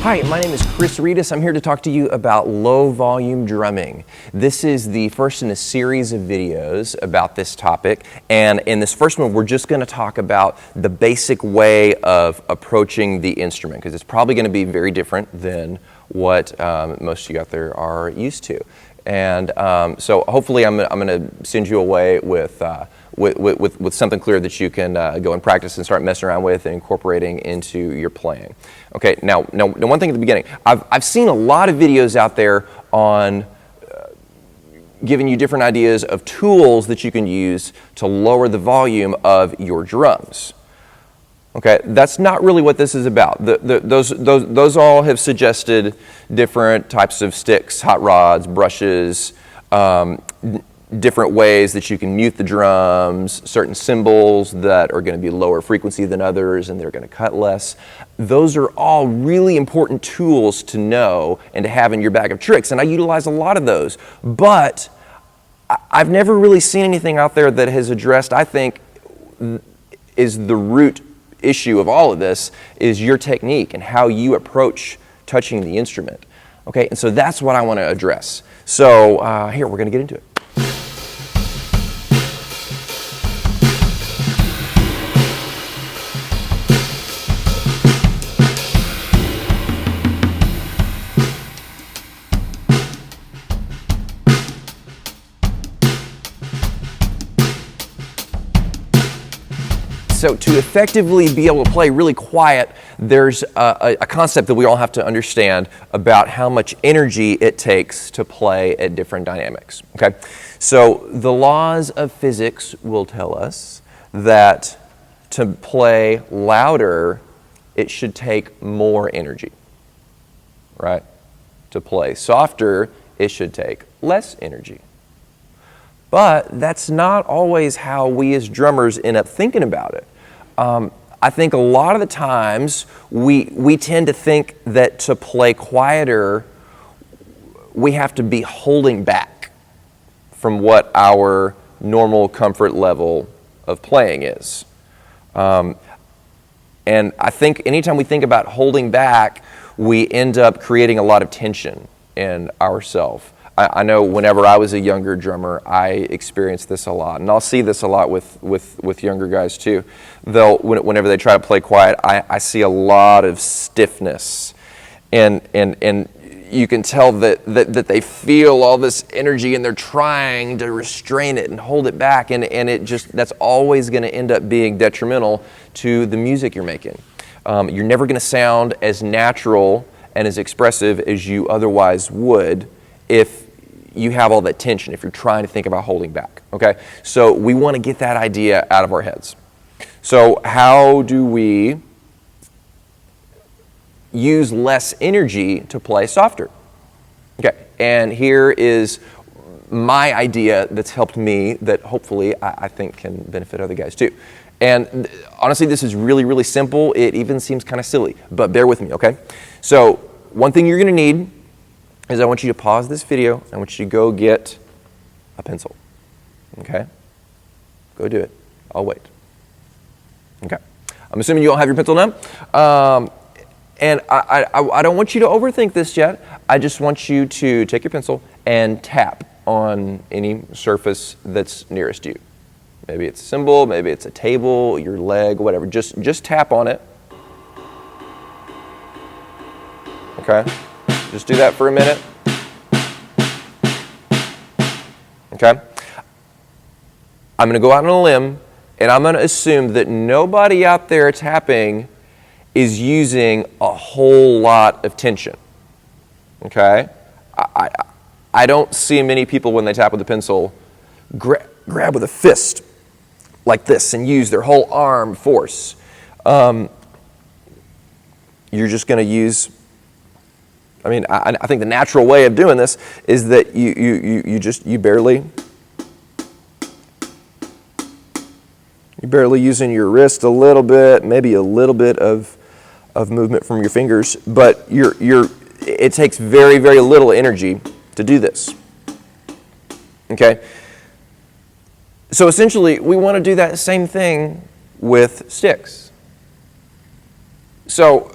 Hi, my name is Chris Reedus. I'm here to talk to you about low volume drumming. This is the first in a series of videos about this topic, and in this first one we're just going to talk about the basic way of approaching the instrument, because it's probably going to be very different than what most of you out there are used to. And so hopefully I'm going to send you away with something clear that you can go and practice and start messing around with and incorporating into your playing. Okay, now one thing at the beginning. I've seen a lot of videos out there on giving you different ideas of tools that you can use to lower the volume of your drums. Okay, that's not really what this is about. Those all have suggested different types of sticks, hot rods, brushes, different ways that you can mute the drums, certain cymbals that are going to be lower frequency than others and they're going to cut less. Those are all really important tools to know and to have in your bag of tricks, and I utilize a lot of those. But I've never really seen anything out there that has addressed, I think, is the root issue of all of this is your technique and how you approach touching the instrument. Okay, and so that's what I want to address. So here, we're going to get into it. So to effectively be able to play really quiet, there's a concept that we all have to understand about how much energy it takes to play at different dynamics. Okay, so the laws of physics will tell us that to play louder, it should take more energy, right? To play softer, it should take less energy. But that's not always how we as drummers end up thinking about it. I think a lot of the times we tend to think that to play quieter, we have to be holding back from what our normal comfort level of playing is. And I think anytime we think about holding back, we end up creating a lot of tension in ourselves. I know whenever I was a younger drummer, I experienced this a lot, and I'll see this a lot with younger guys too. Whenever they try to play quiet, I see a lot of stiffness, and you can tell that they feel all this energy and they're trying to restrain it and hold it back, and that's always going to end up being detrimental to the music you're making. You're never going to sound as natural and as expressive as you otherwise would if you have all that tension, if you're trying to think about holding back, okay? So we want to get that idea out of our heads. So how do we use less energy to play softer? Okay, and here is my idea that's helped me that hopefully I think can benefit other guys too. And honestly, this is really, really simple. It even seems kind of silly, but bear with me, okay? So one thing you're going to need is I want you to pause this video. I want you to go get a pencil, okay? Go do it. I'll wait. Okay. I'm assuming you all have your pencil now. And I don't want you to overthink this yet. I just want you to take your pencil and tap on any surface that's nearest you. Maybe it's a cymbal, maybe it's a table, your leg, whatever. Just tap on it. Okay? Just do that for a minute. Okay? I'm going to go out on a limb, and I'm going to assume that nobody out there tapping is using a whole lot of tension. Okay? I don't see many people when they tap with a pencil grab with a fist like this and use their whole arm force. You're just going to use... I think the natural way of doing this is that you barely using your wrist a little bit, maybe a little bit of movement from your fingers, but it takes very, very little energy to do this. Okay? So essentially, we want to do that same thing with sticks. So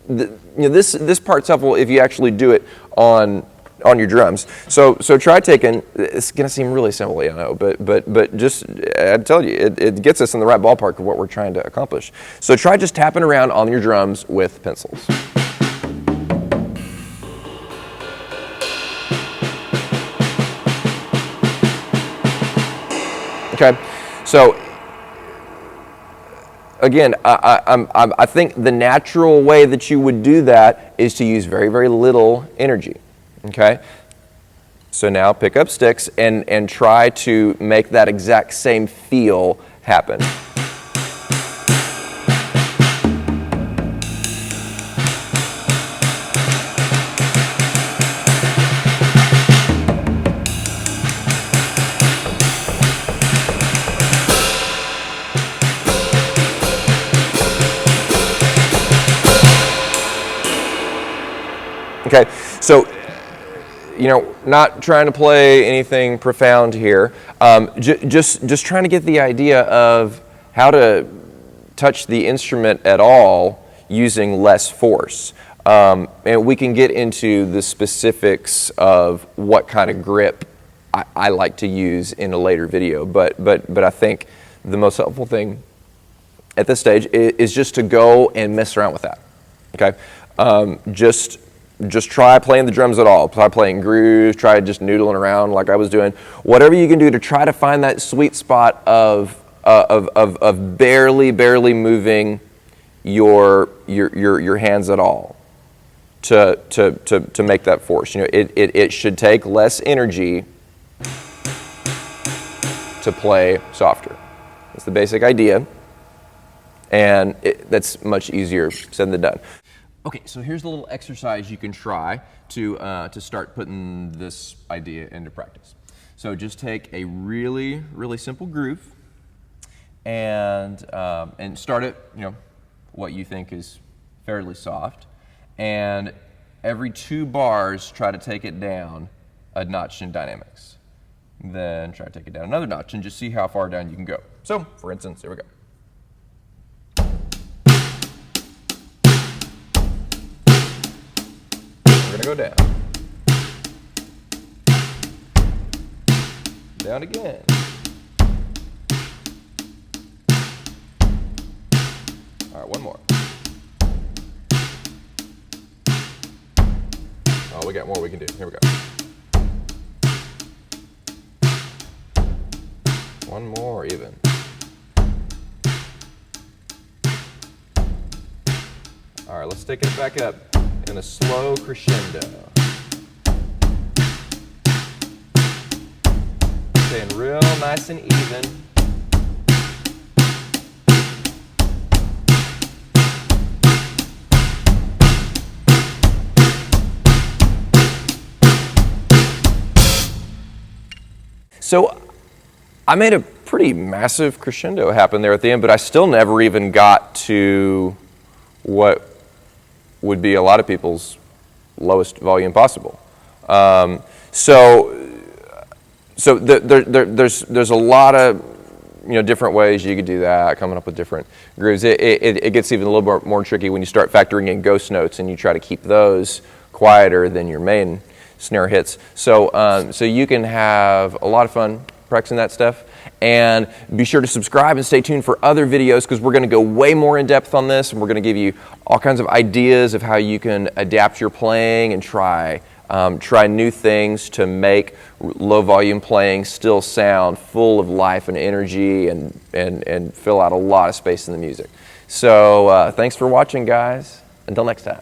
this part's helpful if you actually do it on your drums. So try taking. It's gonna seem really simple, I know, but just I tell you, it gets us in the right ballpark of what we're trying to accomplish. So try just tapping around on your drums with pencils. Okay, so again, I think the natural way that you would do that is to use very, very little energy, okay? So now pick up sticks and try to make that exact same feel happen. Okay, so, not trying to play anything profound here, just trying to get the idea of how to touch the instrument at all using less force. And we can get into the specifics of what kind of grip I like to use in a later video, but I think the most helpful thing at this stage is just to go and mess around with that, okay? Just try playing the drums at all. Try playing grooves, try just noodling around like I was doing. Whatever you can do to try to find that sweet spot of barely moving your hands at all to make that force. It should take less energy to play softer. That's the basic idea, and that's much easier said than done. Okay, so here's a little exercise you can try to start putting this idea into practice. So just take a really, really simple groove and start it, what you think is fairly soft. And every 2 bars, try to take it down a notch in dynamics. Then try to take it down another notch and just see how far down you can go. So, for instance, here we go. We're gonna go down. Down again. All right, one more. Oh, we got more we can do. Here we go. One more even. All right, let's take it back up in a slow crescendo. Staying real nice and even. So I made a pretty massive crescendo happen there at the end, but I still never even got to what would be a lot of people's lowest volume possible. So there's a lot of different ways you could do that, coming up with different grooves. It gets even a little more tricky when you start factoring in ghost notes and you try to keep those quieter than your main snare hits. So you can have a lot of fun practicing that stuff. And be sure to subscribe and stay tuned for other videos, because we're going to go way more in depth on this, and we're going to give you all kinds of ideas of how you can adapt your playing and try new things to make low volume playing still sound full of life and energy and fill out a lot of space in the music. So thanks for watching, guys. Until next time.